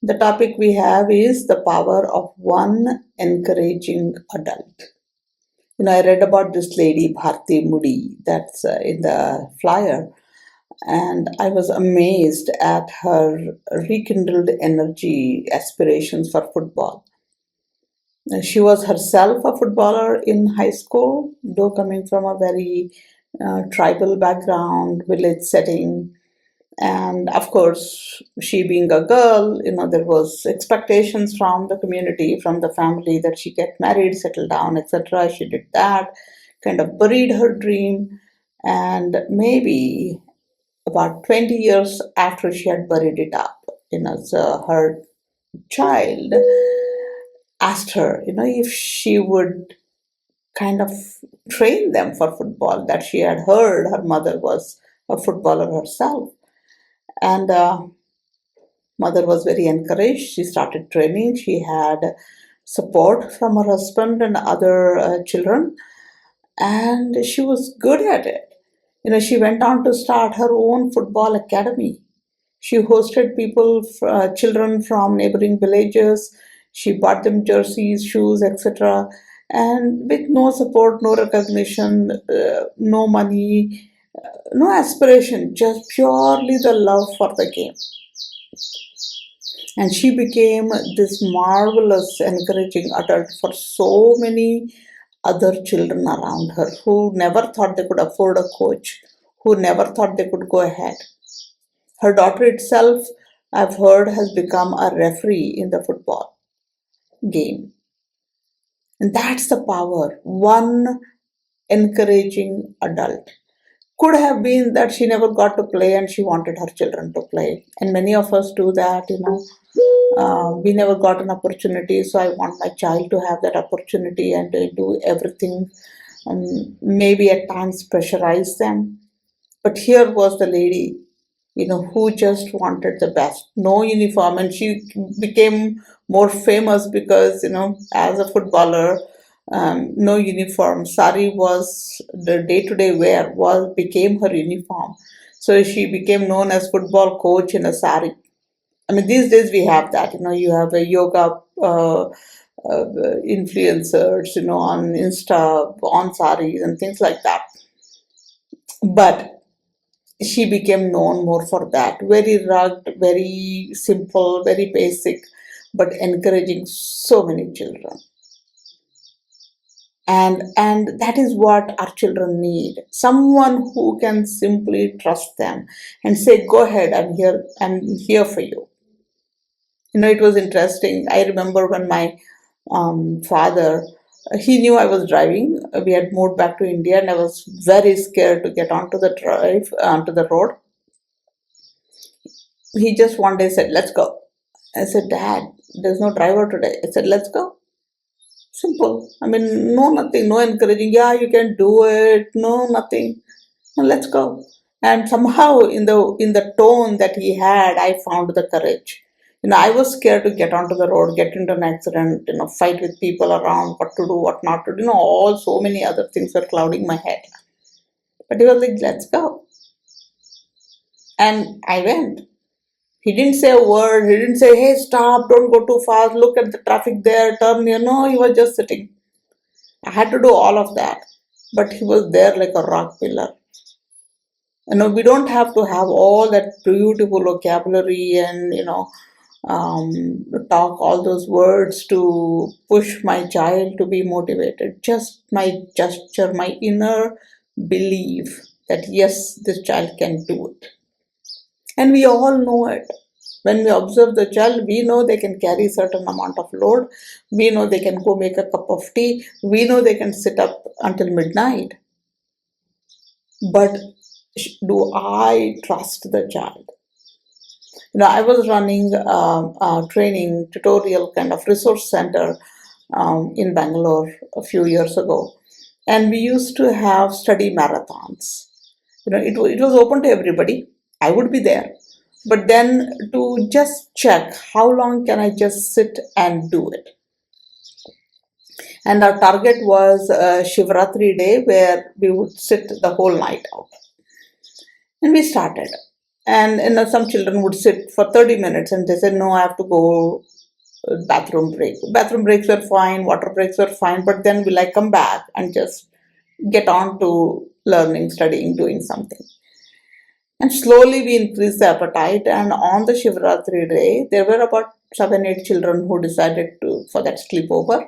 The topic we have is the power of one encouraging adult. I read about this lady, Bharti Mudi, that's in the flyer, and I was amazed at her rekindled energy, aspirations for football. She was herself a footballer in high school, though coming from a very tribal background, village setting. And of course, she being a girl, there was expectations from the community, from the family, that she get married, settle down, etc. She did that, kind of buried her dream. And maybe about 20 years after she had buried it up, so her child asked her, if she would kind of train them for football, that she had heard her mother was a footballer herself. And mother was very encouraged. She started training. She had support from her husband and other children, and she was good at it. She went on to start her own football academy. She hosted children from neighboring villages. She bought them jerseys, shoes, etc. And with no support, no recognition, no money, no aspiration, just purely the love for the game. And she became this marvelous, encouraging adult for so many other children around her who never thought they could afford a coach, who never thought they could go ahead. Her daughter itself, I've heard, has become a referee in the football game. And that's the power. One encouraging adult. Could have been that she never got to play and she wanted her children to play. And many of us do that, we never got an opportunity, so I want my child to have that opportunity and to do everything, maybe at times pressurize them. But here was the lady, who just wanted the best. No uniform, and she became more famous because, as a footballer, no uniform. Sari was the day-to-day wear, became her uniform. So she became known as football coach in a sari. I mean, these days we have that. You have a yoga influencers, on Insta, on saris and things like that. But she became known more for that. Very rugged, very simple, very basic, but encouraging so many children. And that is what our children need. Someone who can simply trust them and say, go ahead, I'm here for you. It was interesting. I remember when my father, he knew I was driving. We had moved back to India, and I was very scared to get onto the road. He just one day said, let's go. I said, Dad, there's no driver today. I said, let's go. Simple. I mean, no, nothing, no encouraging. Yeah, you can do it. No, nothing. No, let's go. And somehow, in the tone that he had, I found the courage. I was scared to get onto the road, get into an accident, fight with people around, what to do, what not to do. All so many other things were clouding my head. But he was like, let's go. And I went. He didn't say a word. He didn't say, hey, stop, don't go too fast, look at the traffic there, turn here. No, he was just sitting. I had to do all of that. But he was there like a rock pillar. We don't have to have all that beautiful vocabulary and, talk all those words to push my child to be motivated. Just my gesture, my inner belief that yes, this child can do it. And we all know it. When we observe the child, we know they can carry certain amount of load. We know they can go make a cup of tea. We know they can sit up until midnight. But do I trust the child? I was running a training tutorial kind of resource center in Bangalore a few years ago. And we used to have study marathons. It was open to everybody. I would be there. But then to just check how long can I just sit and do it. And our target was Shivratri day, where we would sit the whole night out. And we started. And some children would sit for 30 minutes and they said, no, I have to go bathroom break. Bathroom breaks were fine, water breaks were fine, but then will I come back and just get on to learning, studying, doing something? And slowly we increased the appetite. And on the Shivratri day, there were about 7, 8 children who decided to for that sleepover.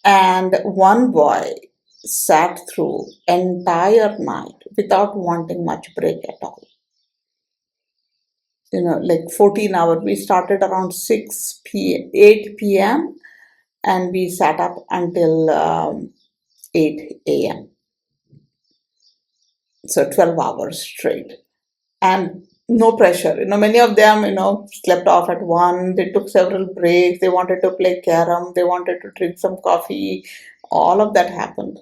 And one boy sat through entire night without wanting much break at all. Like 14 hours. We started around 8 p.m. and we sat up until 8 a.m. So 12 hours straight. And no pressure. Many of them, slept off at 1. They took several breaks. They wanted to play carom. They wanted to drink some coffee. All of that happened.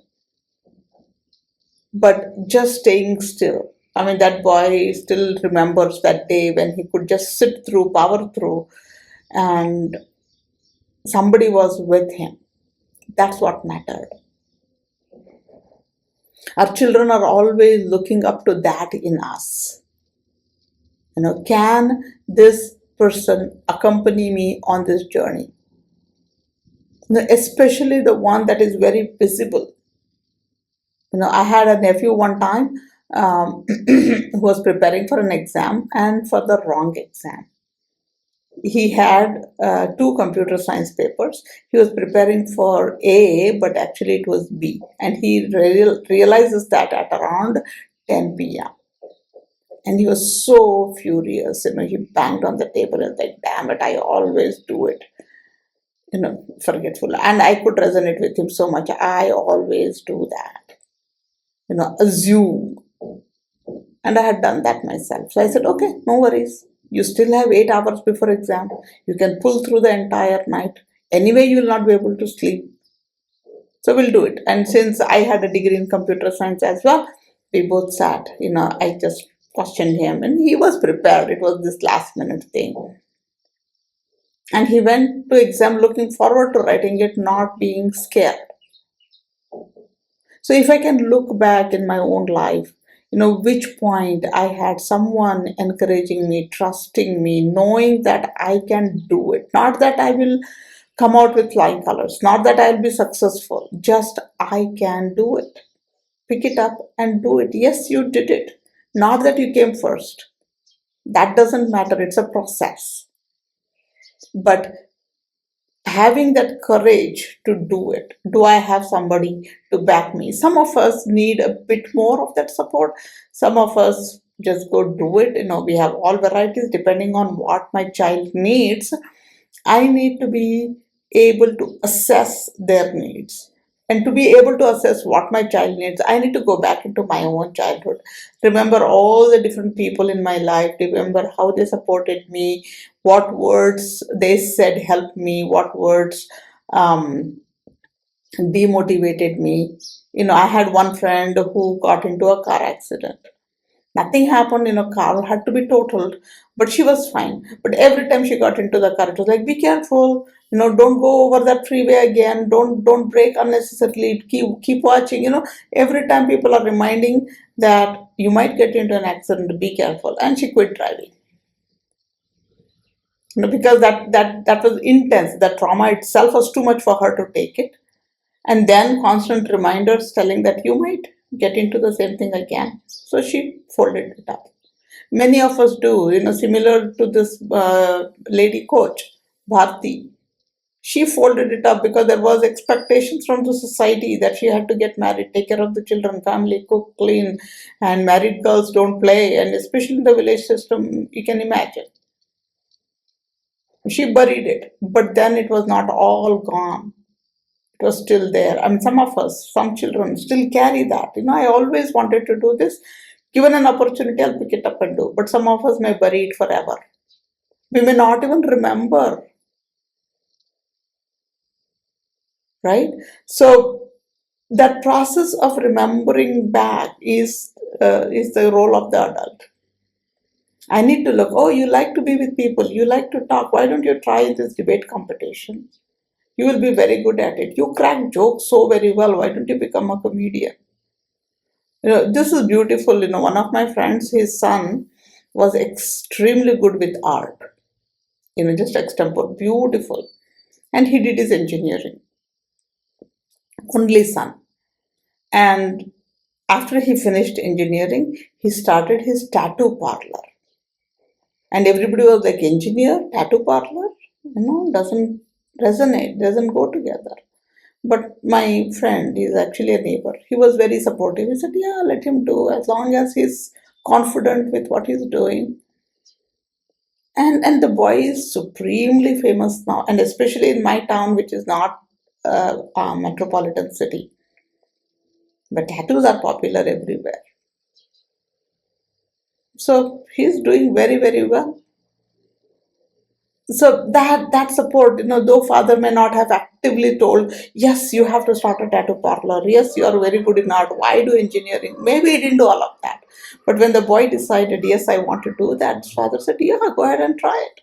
But just staying still. I mean, that boy still remembers that day when he could just sit through, power through, and somebody was with him. That's what mattered. Our children are always looking up to that in us. Can this person accompany me on this journey? Especially the one that is very visible. I had a nephew one time who was preparing for an exam and for the wrong exam. He had 2 computer science papers. He was preparing for A, but actually it was B. And he realizes that at around 10 p.m. And he was so furious. He banged on the table and said, damn it, I always do it. Forgetful. And I could resonate with him so much. I always do that. Assume. And I had done that myself. So I said, okay, no worries. You still have 8 hours before exam. You can pull through the entire night. Anyway, you will not be able to sleep. So we'll do it. And since I had a degree in computer science as well, we both sat. I just questioned him and he was prepared. It was this last minute thing. And he went to exam looking forward to writing it, not being scared. So if I can look back in my own life, which point I had someone encouraging me, trusting me, knowing that I can do it. Not that I will come out with flying colors, not that I'll be successful, just I can do it. Pick it up and do it. Yes, you did it. Not that you came first. That doesn't matter. It's a process. But having that courage to do it, do I have somebody to back me? Some of us need a bit more of that support. Some of us just go do it. We have all varieties depending on what my child needs. I need to be able to assess their needs. And to be able to assess what my child needs, I need to go back into my own childhood. Remember all the different people in my life. Remember how they supported me, what words they said helped me, what words demotivated me. I had one friend who got into a car accident. Nothing happened, car had to be totaled, but she was fine. But every time she got into the car, it was like, be careful, don't go over that freeway again, don't brake unnecessarily, keep watching, every time people are reminding that you might get into an accident, be careful. And she quit driving. Because that was intense. The trauma itself was too much for her to take it. And then constant reminders telling that you might get into the same thing again. So she folded it up. Many of us do, similar to this lady coach, Bharti. She folded it up because there was expectations from the society that she had to get married, take care of the children, family, cook, clean, and married girls don't play. And especially in the village system, you can imagine. She buried it, but then it was not all gone. It was still there. I mean, some of us, some children still carry that. I always wanted to do this. Given an opportunity, I'll pick it up and do. But some of us may bury it forever. We may not even remember. Right? So that process of remembering back is the role of the adult. I need to look, oh, you like to be with people, you like to talk. Why don't you try this debate competition? You will be very good at it. You crack jokes so very well. Why don't you become a comedian? This is beautiful. One of my friends, his son, was extremely good with art, just extempore, beautiful. And he did his engineering, only son. And after he finished engineering, he started his tattoo parlor. And everybody was like, engineer, tattoo parlor? Doesn't resonate, doesn't go together. But my friend is actually a neighbor. He was very supportive. He said, yeah, let him do as long as he's confident with what he's doing. And the boy is supremely famous now, and especially in my town, which is not a metropolitan city. But tattoos are popular everywhere. So he's doing very, very well. So that support, though father may not have actively told, yes, you have to start a tattoo parlor, yes, you are very good in art, why do engineering? Maybe he didn't do all of that. But when the boy decided, yes, I want to do that, his father said, yeah, go ahead and try it.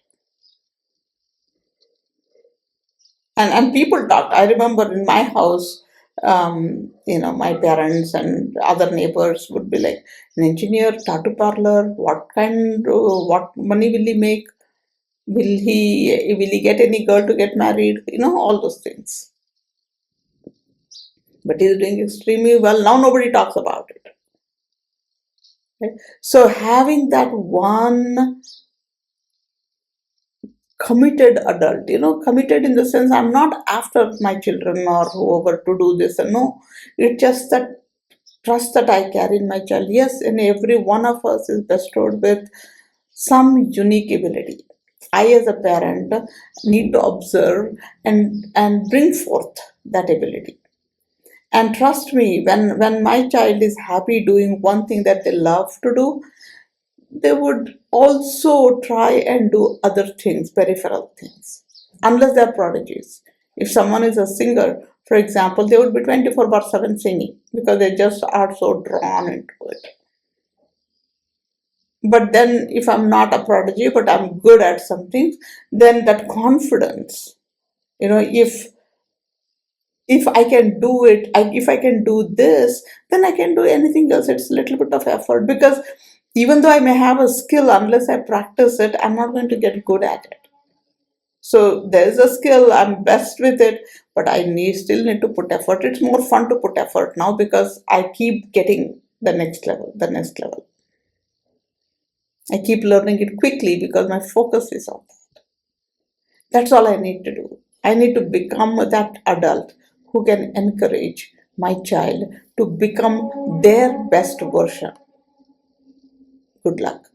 And people talked. I remember in my house, my parents and other neighbors would be like, an engineer, tattoo parlor, what money will he make? Will he get any girl to get married? All those things. But he's doing extremely well. Now nobody talks about it. Right? So having that one committed adult, committed in the sense, I'm not after my children or whoever to do this. No, it's just that trust that I carry in my child. Yes, and every one of us is bestowed with some unique ability. I, as a parent, need to observe and bring forth that ability. And trust me, when my child is happy doing one thing that they love to do, they would also try and do other things, peripheral things, unless they're prodigies. If someone is a singer, for example, they would be 24/7 singing because they just are so drawn into it. But then, if I'm not a prodigy, but I'm good at something, then that confidence, if I can do it, if I can do this, then I can do anything else. It's a little bit of effort because even though I may have a skill, unless I practice it, I'm not going to get good at it. So there's a skill, I'm best with it, but still need to put effort. It's more fun to put effort now because I keep getting the next level, the next level. I keep learning it quickly because my focus is on that. That's all I need to do. I need to become that adult who can encourage my child to become their best version. Good luck.